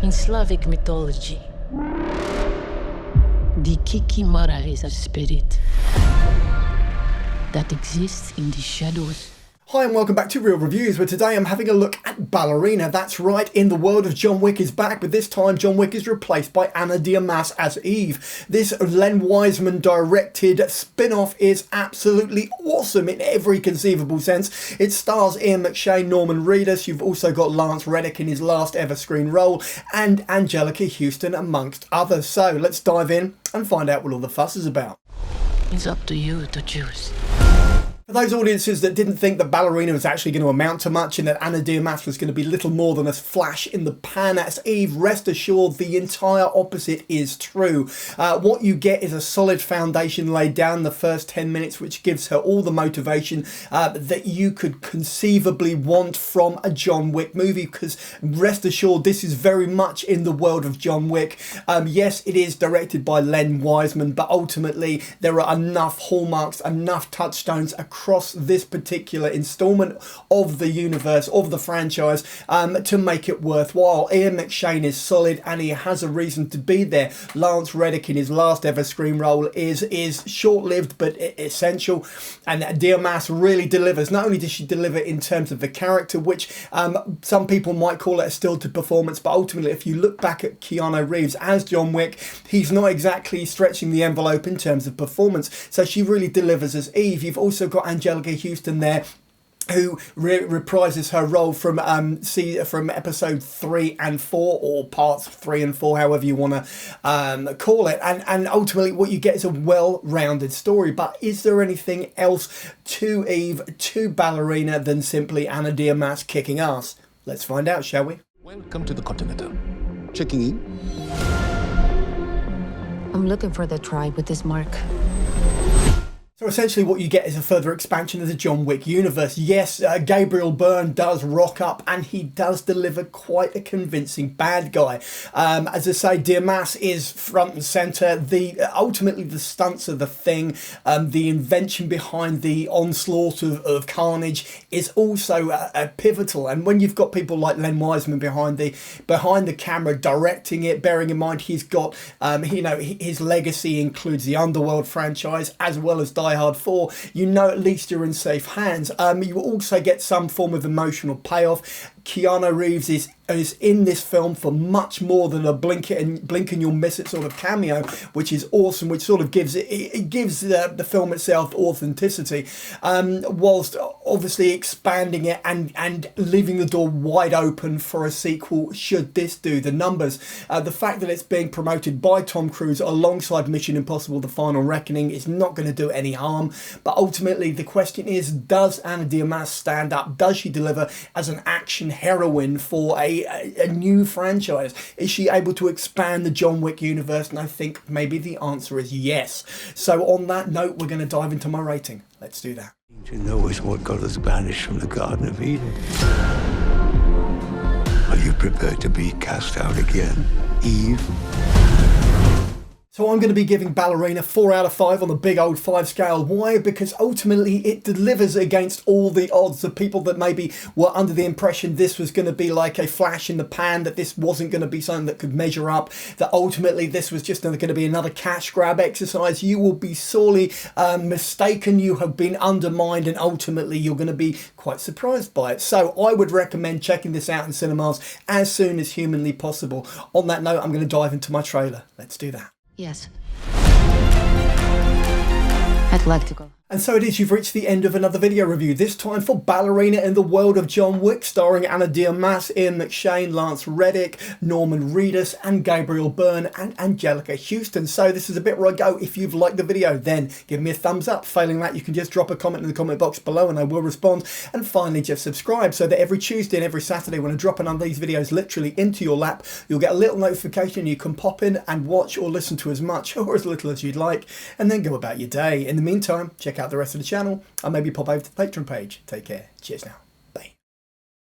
In Slavic mythology, the Kikimara is a spirit that exists in the shadows. Hi and welcome back to Real Reviews, where today I'm having a look at Ballerina. That's right, In the World of John Wick is back, but this time John Wick is replaced by Ana de Armas as Eve. This Len Wiseman directed spin-off is absolutely awesome in every conceivable sense. It stars McShane, Norman Reedus. You've also got Lance Reddick in his last ever screen role, and Anjelica Huston amongst others. So let's dive in and find out what all the fuss is about. It's up to you to choose. For those audiences that didn't think that Ballerina was actually going to amount to much and that Ana de Armas was going to be little more than a flash in the pan as Eve, rest assured the entire opposite is true. What you get is a solid foundation laid down in the first 10 minutes, which gives her all the motivation that you could conceivably want from a John Wick movie, because rest assured this is very much in the world of John Wick. Yes, it is directed by Len Wiseman, but ultimately there are enough hallmarks, enough touchstones across this particular installment of the universe, of the franchise, to make it worthwhile. Ian McShane is solid and he has a reason to be there. Lance Reddick in his last ever screen role is short-lived but essential, and de Armas really delivers. Not only does she deliver in terms of the character, which some people might call it a stilted performance, but ultimately if you look back at Keanu Reeves as John Wick, he's not exactly stretching the envelope in terms of performance, so she really delivers as Eve. You've also got Anjelica Huston there, who reprises her role from episode 3 and 4, or parts 3 and 4, however you want to call it. And ultimately what you get is a well-rounded story. But is there anything else to Eve, to Ballerina, than simply Ana de Armas kicking ass? Let's find out, shall we? Welcome to the Continental. Checking in. I'm looking for the tribe with this mark. So essentially what you get is a further expansion of the John Wick universe. Yes, Gabriel Byrne does rock up and he does deliver quite a convincing bad guy. As I say, de Armas is front and centre. Ultimately the stunts are the thing. The invention behind the onslaught of carnage is also pivotal. And when you've got people like Len Wiseman behind the camera directing it, bearing in mind he's got his legacy includes the Underworld franchise as well as Die Hard 4, at least you're in safe hands. You also get some form of emotional payoff. Keanu Reeves is in this film for much more than a blink and you'll miss it sort of cameo, which is awesome, which sort of gives the film itself authenticity, whilst obviously expanding it and leaving the door wide open for a sequel should this do the numbers. The fact that it's being promoted by Tom Cruise alongside Mission Impossible: The Final Reckoning is not going to do any harm, but ultimately the question is, does Ana de Armas stand up? Does she deliver as an action heroine for a new franchise? Is she able to expand the John Wick universe? And I think maybe the answer is yes. So on that note, we're going to dive into my rating. Let's do that. To know is what got us banished from the Garden of Eden. Are you prepared to be cast out again, Eve? So I'm going to be giving Ballerina 4 out of 5 on the big old 5 scale. Why? Because ultimately it delivers against all the odds of people that maybe were under the impression this was going to be like a flash in the pan, that this wasn't going to be something that could measure up, that ultimately this was just going to be another cash grab exercise. You will be sorely mistaken. You have been undermined, and ultimately you're going to be quite surprised by it. So I would recommend checking this out in cinemas as soon as humanly possible. On that note, I'm going to dive into my trailer. Let's do that. Yes. I'd like to go. And so it is, you've reached the end of another video review, this time for Ballerina in the World of John Wick, starring Ana de Armas, Ian McShane, Lance Reddick, Norman Reedus, and Gabriel Byrne, and Anjelica Huston. So this is a bit where I go, if you've liked the video, then give me a thumbs up. Failing that, you can just drop a comment in the comment box below and I will respond. And finally, just subscribe so that every Tuesday and every Saturday when I drop another of these videos literally into your lap, you'll get a little notification. You can pop in and watch or listen to as much or as little as you'd like, and then go about your day. In the meantime, check out the rest of the channel and maybe pop over to the Patreon page. Take care. Cheers now.